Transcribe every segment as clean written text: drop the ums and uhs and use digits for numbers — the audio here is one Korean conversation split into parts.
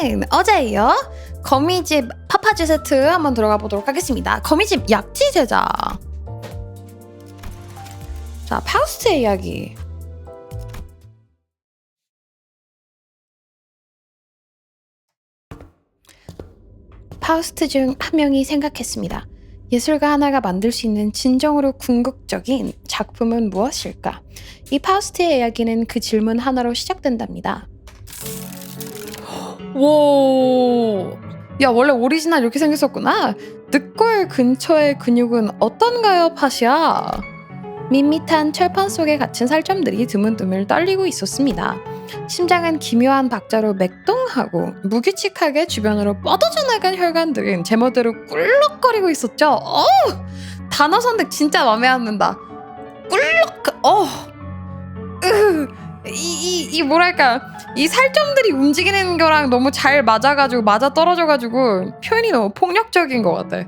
오늘은 어제에 이어 거미집 파파지 세트 한번 들어가 보도록 하겠습니다. 거미집 약지 제작. 자, 파우스트의 이야기. 파우스트 중 한 명이 생각했습니다. 예술가 하나가 만들 수 있는 진정으로 궁극적인 작품은 무엇일까? 이 파우스트의 이야기는 그 질문 하나로 시작된답니다. 와, 야, 원래 오리지널 이렇게 생겼었구나. 늑골 근처의 근육은 어떤가요, 파시아? 밋밋한 철판 속에 갇힌 살점들이 드문드문 떨리고 있었습니다. 심장은 기묘한 박자로 맥동하고 무규칙하게 주변으로 뻗어져 나간 혈관들은 제멋대로 꿀럭거리고 있었죠. 단어 선택 진짜 마음에 안 든다. 뭐랄까, 이 살점들이 움직이는 거랑 너무 잘 맞아가지고 맞아 떨어져가지고 표현이 너무 폭력적인 것 같아.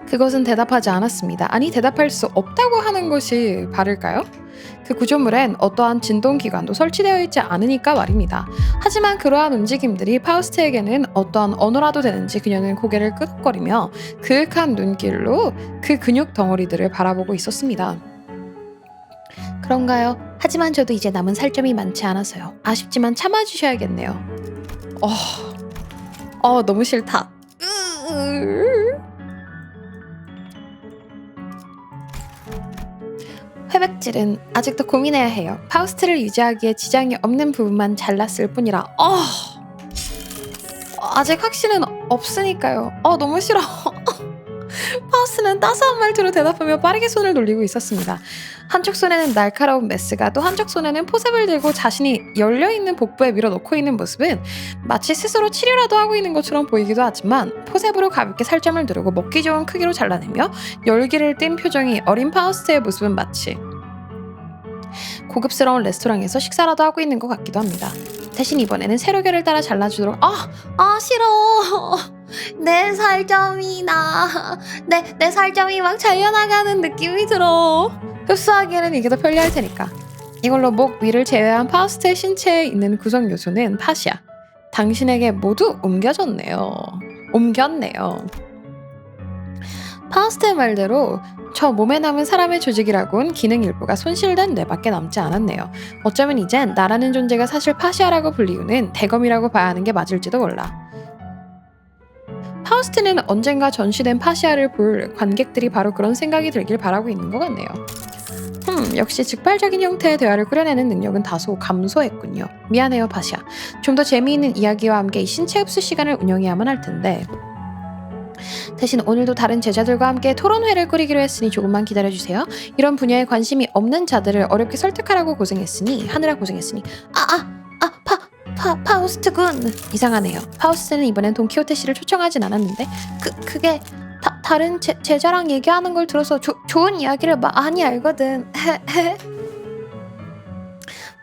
그것은 대답하지 않았습니다. 아니, 대답할 수 없다고 하는 것이 바를까요? 그 구조물엔 어떠한 진동기관도 설치되어 있지 않으니까 말입니다. 하지만 그러한 움직임들이 파우스트에게는 어떠한 언어라도 되는지 그녀는 고개를 끄덕거리며 그윽한 눈길로 그 근육 덩어리들을 바라보고 있었습니다. 그런가요? 하지만 저도 이제 남은 살점이 많지 않아서요. 아쉽지만 참아주셔야겠네요. 너무 싫다. 회백질은 아직도 고민해야 해요. 파우스트를 유지하기에 지장이 없는 부분만 잘랐을 뿐이라. 아직 확신은 없으니까요. 너무 싫어. 파우스트는 따스한 말투로 대답하며 빠르게 손을 돌리고 있었습니다. 한쪽 손에는 날카로운 메스가, 또 한쪽 손에는 포셉을 들고 자신이 열려있는 복부에 밀어넣고 있는 모습은 마치 스스로 치료라도 하고 있는 것처럼 보이기도 하지만 포셉으로 가볍게 살점을 누르고 먹기 좋은 크기로 잘라내며 열기를 띤 표정이 어린 파우스트의 모습은 마치 고급스러운 레스토랑에서 식사라도 하고 있는 것 같기도 합니다. 대신 이번에는 세로결을 따라 잘라주도록. 싫어. 내 살점이 내 살점이 막 잘려나가는 느낌이 들어. 흡수하기에는 이게 더 편리할 테니까. 이걸로 목 위를 제외한 파우스트의 신체에 있는 구성 요소는 파시아, 당신에게 모두 옮겼네요. 파우스트의 말대로 저 몸에 남은 사람의 조직이라곤 기능 일부가 손실된 뇌밖에 남지 않았네요. 어쩌면 이젠 나라는 존재가 사실 파시아라고 불리우는 대검이라고 봐야 하는 게 맞을지도 몰라. 파우스트는 언젠가 전시된 파시아를 볼 관객들이 바로 그런 생각이 들길 바라고 있는 것 같네요. 역시 즉발적인 형태의 대화를 꾸려내는 능력은 다소 감소했군요. 미안해요, 파시아. 좀 더 재미있는 이야기와 함께 이 신체 흡수 시간을 운영해야만 할 텐데. 대신 오늘도 다른 제자들과 함께 토론회를 꾸리기로 했으니 조금만 기다려주세요. 이런 분야에 관심이 없는 자들을 어렵게 설득하라고 하느라 고생했으니. 파우스트군. 이상하네요. 파우스트는 이번엔 돈키호테 씨를 초청하진 않았는데 그게 다른 제자랑 얘기하는 걸 들어서 좋은 이야기를 많이 알거든.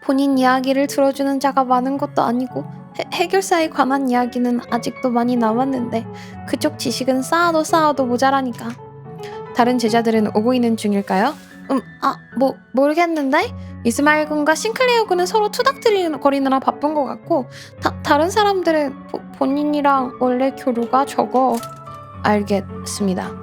본인 이야기를 들어주는 자가 많은 것도 아니고 해결사에 관한 이야기는 아직도 많이 남았는데 그쪽 지식은 쌓아도 모자라니까. 다른 제자들은 오고 있는 중일까요? 모르겠는데? 이스마일 군과 싱클레어 군은 서로 투닥거리느라 바쁜 것 같고 다른 사람들은 본인이랑 원래 교류가 적어. 알겠습니다.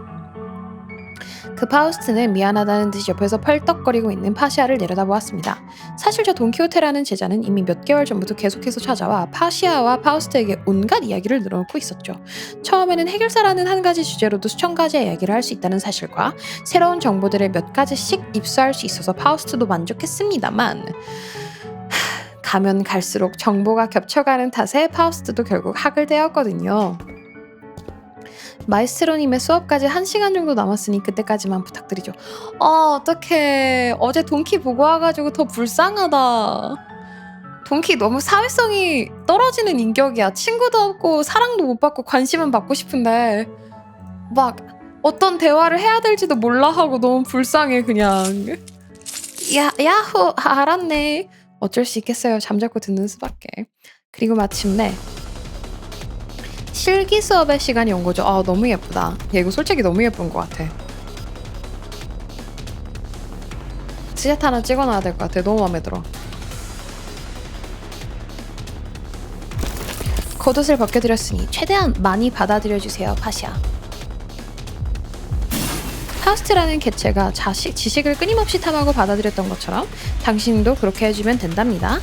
그 파우스트는 미안하다는 듯이 옆에서 펄떡거리고 있는 파시아를 내려다보았습니다. 사실 저 돈키호테라는 제자는 이미 몇 개월 전부터 계속해서 찾아와 파시아와 파우스트에게 온갖 이야기를 늘어놓고 있었죠. 처음에는 해결사라는 한 가지 주제로도 수천 가지의 이야기를 할 수 있다는 사실과 새로운 정보들을 몇 가지씩 입수할 수 있어서 파우스트도 만족했습니다만 가면 갈수록 정보가 겹쳐가는 탓에 파우스트도 결국 학을 되었거든요. 마에스트로님의 수업까지 1시간 정도 남았으니 그때까지만 부탁드리죠. 어떡해. 어제 돈키 보고 와가지고 더 불쌍하다. 돈키 너무 사회성이 떨어지는 인격이야. 친구도 없고 사랑도 못 받고 관심은 받고 싶은데 막 어떤 대화를 해야 될지도 몰라 하고 너무 불쌍해 그냥. 야호 알았네. 어쩔 수 있겠어요. 잠자코 듣는 수밖에. 그리고 마침내 실기 수업의 시간이 온 거죠. 너무 예쁘다. 얘 이거 솔직히 너무 예쁜 것 같아. 스샷 하나 찍어놔야 될 것 같아. 너무 마음에 들어. 겉옷을 벗겨드렸으니 최대한 많이 받아들여주세요, 파시아. 파우스트라는 개체가 지식을 끊임없이 탐하고 받아들였던 것처럼 당신도 그렇게 해주면 된답니다.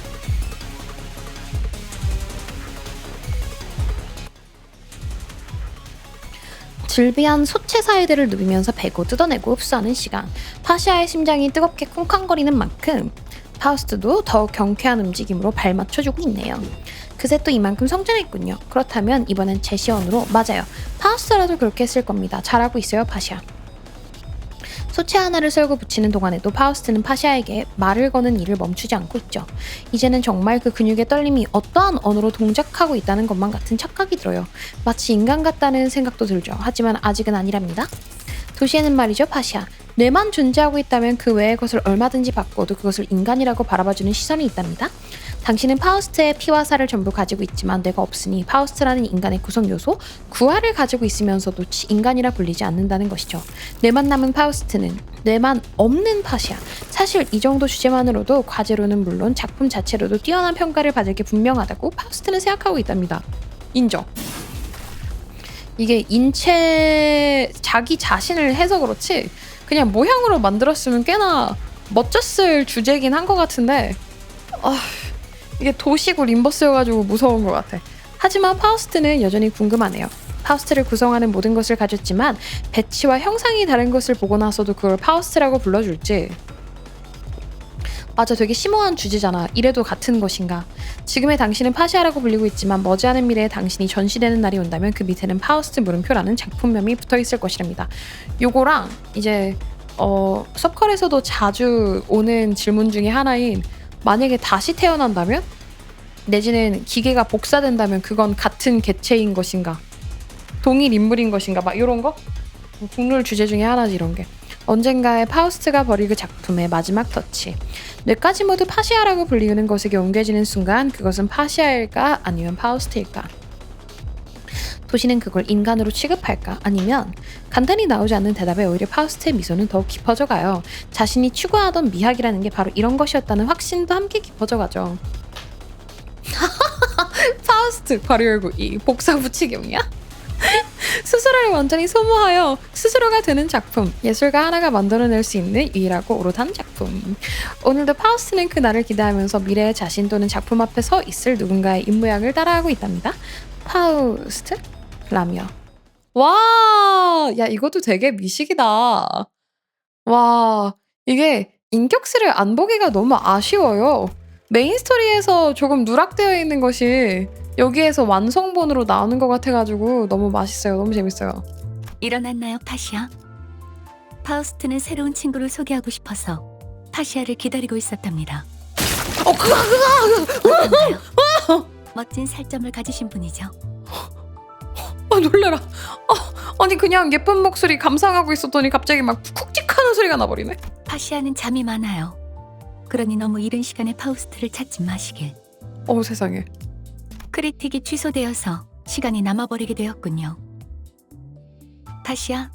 질비한 소체 사이들을 누비면서 베고 뜯어내고 흡수하는 시간. 파시아의 심장이 뜨겁게 쿵쾅거리는 만큼 파우스트도 더욱 경쾌한 움직임으로 발맞춰주고 있네요. 그새 또 이만큼 성장했군요. 그렇다면 이번엔 제시언으로 맞아요. 파우스트라도 그렇게 했을 겁니다. 잘하고 있어요, 파시아. 소체 하나를 썰고 붙이는 동안에도 파우스트는 파시아에게 말을 거는 일을 멈추지 않고 있죠. 이제는 정말 그 근육의 떨림이 어떠한 언어로 동작하고 있다는 것만 같은 착각이 들어요. 마치 인간 같다는 생각도 들죠. 하지만 아직은 아니랍니다. 도시에는 말이죠, 파시아. 뇌만 존재하고 있다면 그 외의 것을 얼마든지 바꿔도 그것을 인간이라고 바라봐주는 시선이 있답니다. 당신은 파우스트의 피와 살을 전부 가지고 있지만 뇌가 없으니 파우스트라는 인간의 구성 요소, 구화를 가지고 있으면서도 인간이라 불리지 않는다는 것이죠. 뇌만 남은 파우스트는 뇌만 없는 파시아. 사실 이 정도 주제만으로도 과제로는 물론 작품 자체로도 뛰어난 평가를 받을 게 분명하다고 파우스트는 생각하고 있답니다. 인정. 이게 인체 자기 자신을 해서 그렇지 그냥 모형으로 만들었으면 꽤나 멋졌을 주제긴 한 것 같은데 이게 도시고 림버스여가지고 무서운 것 같아. 하지만 파우스트는 여전히 궁금하네요. 파우스트를 구성하는 모든 것을 가졌지만 배치와 형상이 다른 것을 보고 나서도 그걸 파우스트라고 불러줄지. 맞아, 되게 심오한 주제잖아. 이래도 같은 것인가. 지금의 당신은 파시아라고 불리고 있지만 머지않은 미래에 당신이 전시되는 날이 온다면 그 밑에는 파우스트 물음표라는 작품명이 붙어있을 것이랍니다. 요거랑 이제 서컬에서도 자주 오는 질문 중에 하나인 만약에 다시 태어난다면? 내지는 기계가 복사된다면 그건 같은 개체인 것인가? 동일 인물인 것인가? 막 이런 거? 국룰 주제 중에 하나지 이런 게. 언젠가에 파우스트가 벌일 그 작품의 마지막 터치. 뇌까지 모두 파시아라고 불리는 것에게 옮겨지는 순간 그것은 파시아일까 아니면 파우스트일까? 도시는 그걸 인간으로 취급할까? 아니면 간단히 나오지 않는 대답에 오히려 파우스트의 미소는 더욱 깊어져 가요. 자신이 추구하던 미학이라는 게 바로 이런 것이었다는 확신도 함께 깊어져 가죠. 파우스트 바로 열고 이 복사 붙이기용이야? 스스로를 완전히 소모하여 스스로가 되는 작품. 예술가 하나가 만들어낼 수 있는 유일하고 오롯한 작품. 오늘도 파우스트는 그 날을 기대하면서 미래의 자신 또는 작품 앞에 서 있을 누군가의 입모양을 따라하고 있답니다. 파우스트? 라며. 와, 야 이것도 되게 미식이다. 와, 이게 인격스를 안 보기가 너무 아쉬워요. 메인 스토리에서 조금 누락되어 있는 것이 여기에서 완성본으로 나오는 것 같아가지고 너무 맛있어요. 너무 재밌어요. 일어났나요, 파시아? 파우스트는 새로운 친구를 소개하고 싶어서 파시아를 기다리고 있었답니다. 어떤가요? 멋진 살점을 가지신 분이죠. 놀래라. 아니 그냥 예쁜 목소리 감상하고 있었더니 갑자기 막 쿡직하는 소리가 나버리네. 파시아는 잠이 많아요. 그러니 너무 이른 시간에 파우스트를 찾지 마시길. 세상에. 크리틱이 취소되어서 시간이 남아버리게 되었군요. 파시아,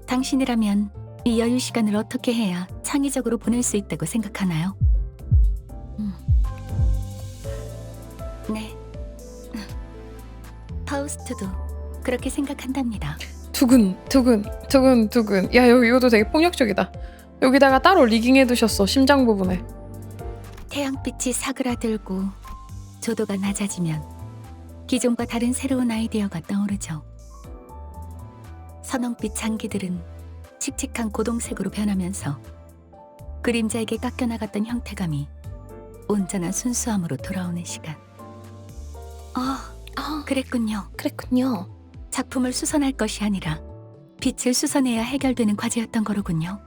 당신이라면 이 여유 시간을 어떻게 해야 창의적으로 보낼 수 있다고 생각하나요? 네. 파우스트도 그렇게 생각한답니다. 두근. 야 이것도 되게 폭력적이다. 여기다가 따로 리깅해두셨어. 심장 부분에. 태양빛이 사그라들고 조도가 낮아지면 기존과 다른 새로운 아이디어가 떠오르죠. 선홍빛 장기들은 칙칙한 고동색으로 변하면서 그림자에게 깎여나갔던 형태감이 온전한 순수함으로 돌아오는 시간. 그랬군요. 작품을 수선할 것이 아니라 빛을 수선해야 해결되는 과제였던 거로군요.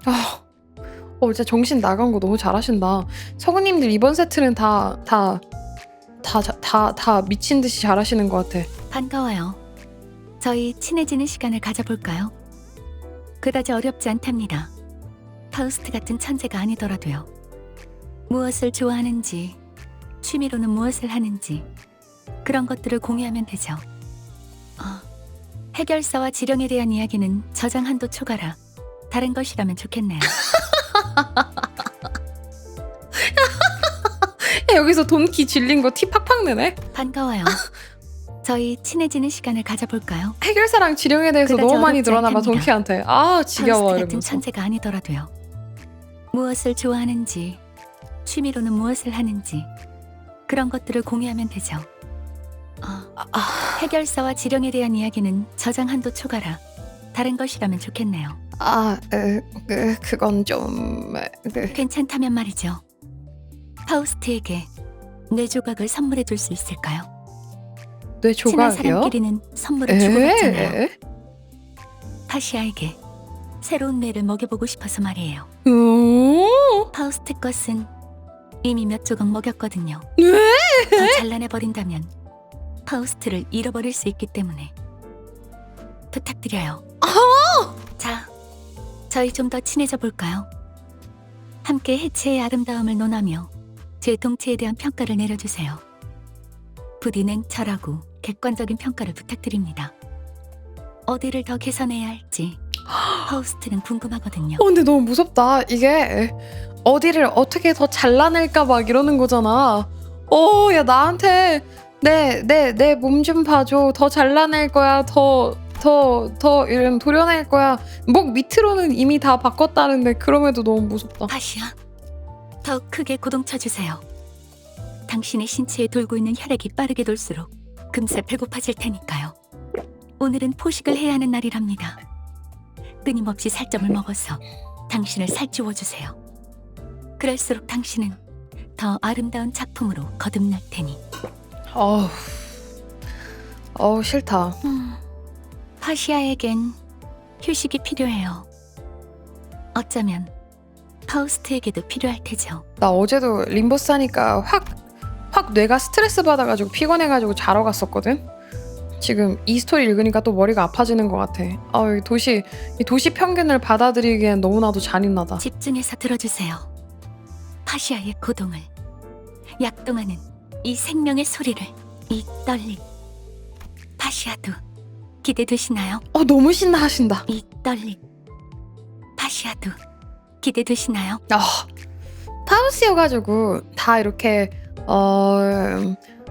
진짜 정신 나간 거 너무 잘하신다. 서구님들 이번 세트는 다 미친 듯이 잘하시는 것 같아. 반가워요. 저희 친해지는 시간을 가져볼까요? 그다지 어렵지 않답니다. 파우스트 같은 천재가 아니더라도요. 무엇을 좋아하는지, 취미로는 무엇을 하는지 그런 것들을 공유하면 되죠. 해결사와 지령에 대한 이야기는 저장 한도 초과라 다른 것이라면 좋겠네요. 여기서 돈키 질린 거 티 팍팍 내네. 반가워요. 저희 친해지는 시간을 가져볼까요? 해결사랑 지령에 대해서 그다지 너무 많이 어렵지 늘어나 봐 않답니다. 동키한테. 아 지겨워 파우스트 같은 이러면서. 천재가 아니더라도요. 무엇을 좋아하는지, 취미로는 무엇을 하는지 그런 것들을 공유하면 되죠. 해결사와 지령에 대한 이야기는 저장 한도 초과라 다른 것이라면 좋겠네요. 그건 좀... 괜찮다면 말이죠. 파우스트에게 뇌 조각을 선물해 줄 수 있을까요? 뇌 친한 조각이요? 사람끼리는 선물을 주고받잖아요. 에? 파시아에게 새로운 뇌를 먹여보고 싶어서 말이에요. 오? 파우스트 것은 이미 몇 조각 먹였거든요. 네? 더 잘라내버린다면 파우스트를 잃어버릴 수 있기 때문에 부탁드려요. 자, 저희 좀 더 친해져 볼까요? 함께 해체의 아름다움을 논하며 제 동체에 대한 평가를 내려주세요. 부디 냉철하고 객관적인 평가를 부탁드립니다. 어디를 더 개선해야 할지 파우스트는 궁금하거든요. 근데 너무 무섭다. 이게 어디를 어떻게 더 잘라낼까 막 이러는 거잖아. 야 나한테 내 몸 좀 봐줘. 더 잘라낼 거야. 더 이런 도려낼 거야. 목 밑으로는 이미 다 바꿨다는데 그럼에도 너무 무섭다. 파시아, 더 크게 고동쳐주세요. 당신의 신체에 돌고 있는 혈액이 빠르게 돌수록 금세 배고파질 테니까요. 오늘은 포식을 해야 하는 날이랍니다. 끊임없이 살점을 먹어서 당신을 살찌워주세요. 그럴수록 당신은 더 아름다운 작품으로 거듭날 테니. 싫다. 파시아에겐 휴식이 필요해요. 어쩌면 파우스트에게도 필요할 테죠. 나 어제도 림보스 하니까 확 뇌가 스트레스 받아가지고 피곤해가지고 자러 갔었거든. 지금 이 스토리 읽으니까 또 머리가 아파지는 것 같아. 이 도시 평균을 받아들이기엔 너무나도 잔인하다. 집중해서 들어주세요. 파시아의 고동을, 약동하는 이 생명의 소리를, 이 떨림. 파시아도 기대되시나요? 너무 신나하신다. 이 떨림. 파시아도 기대되시나요? 파우스여가지고 다 이렇게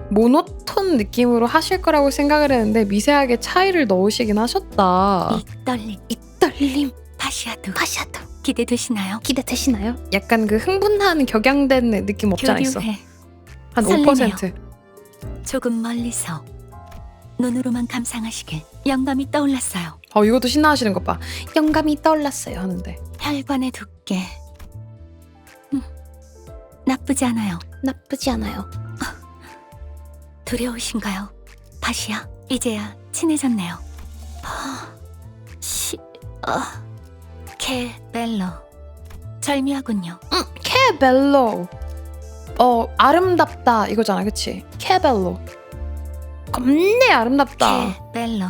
모노톤 느낌으로 하실 거라고 생각을 했는데 미세하게 차이를 넣으시긴 하셨다. 이 떨림. 이 떨림. 파시아도 파샤도 기대되시나요? 기대되시나요? 약간 그 흥분한 격양된 느낌 없지 않아 있어. 교류해. 한 설레네요. 5%. 조금 멀리서 눈으로만 감상하시길 영감이 떠올랐어요. 이것도 신나하시는 것 봐. 영감이 떠올랐어요 하는데. 혈관의 두께. 나쁘지 않아요. 나쁘지 않아요. 두려우신가요? 파시아, 이제야 친해졌네요. 케벨로. 절묘하군요. 케벨로. 아름답다 이거잖아, 그치? 케벨로. 겁내 아름답다. 케벨로.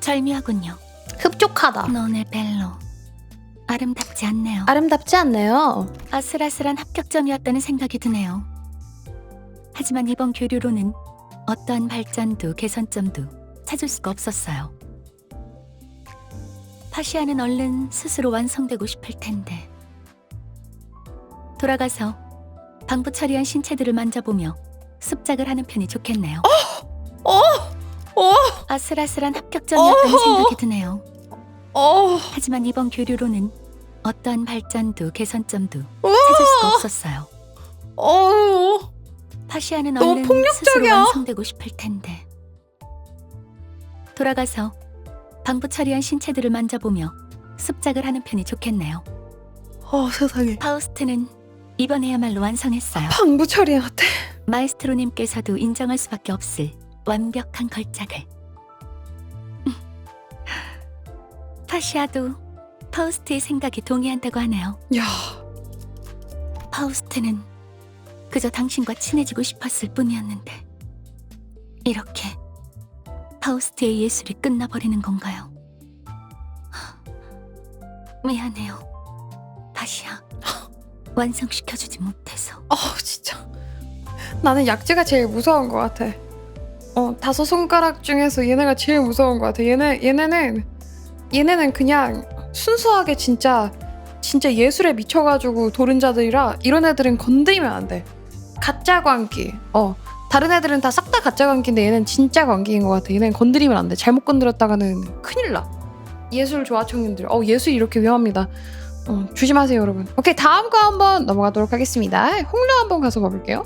절묘하군요. 흡족하다. 너네 벨로. 아름답지 않네요. 아름답지 않네요. 아슬아슬한 합격점이었다는 생각이 드네요. 하지만 이번 교류로는 어떠한 발전도 개선점도 찾을 수가 없었어요. 파시아는 얼른 스스로 완성되고 싶을 텐데. 돌아가서 방부 처리한 신체들을 만져보며 습작을 하는 편이 좋겠네요. 아슬아슬한 합격점이었다는 생각이 드네요. 하지만 이번 교류로는 어떠한 발전도 개선점도 찾을 수가 없었어요. 파시아는 너무 얼른 폭력적이야. 스스로 완성되고 싶을 텐데. 돌아가서 방부 처리한 신체들을 만져보며 습작을 하는 편이 좋겠네요. 세상에. 파우스트는 이번에야말로 완성했어요. 방부 처리한테. 마에스트로님께서도 인정할 수밖에 없을 완벽한 걸작을. 파시아도 파우스트의 생각에 동의한다고 하네요. 야, 파우스트는 그저 당신과 친해지고 싶었을 뿐이었는데 이렇게 파우스트의 예술이 끝나버리는 건가요? 미안해요, 파시아. 완성시켜주지 못해서. 진짜. 나는 약지가 제일 무서운 것 같아. 5 손가락 중에서 얘네가 제일 무서운 것 같아. 얘네는 그냥 순수하게 진짜 예술에 미쳐가지고 도른 자들이라 이런 애들은 건드리면 안 돼. 가짜 광기. 다른 애들은 다 싹 다 가짜 관계인데 얘는 진짜 관계인 것 같아. 얘는 건드리면 안 돼. 잘못 건드렸다가는 큰일 나. 예술 좋아 청년들. 예술이 이렇게 위험합니다. 조심하세요 여러분. 오케이, 다음 거 한번 넘어가도록 하겠습니다. 홍련 한번 가서 봐볼게요.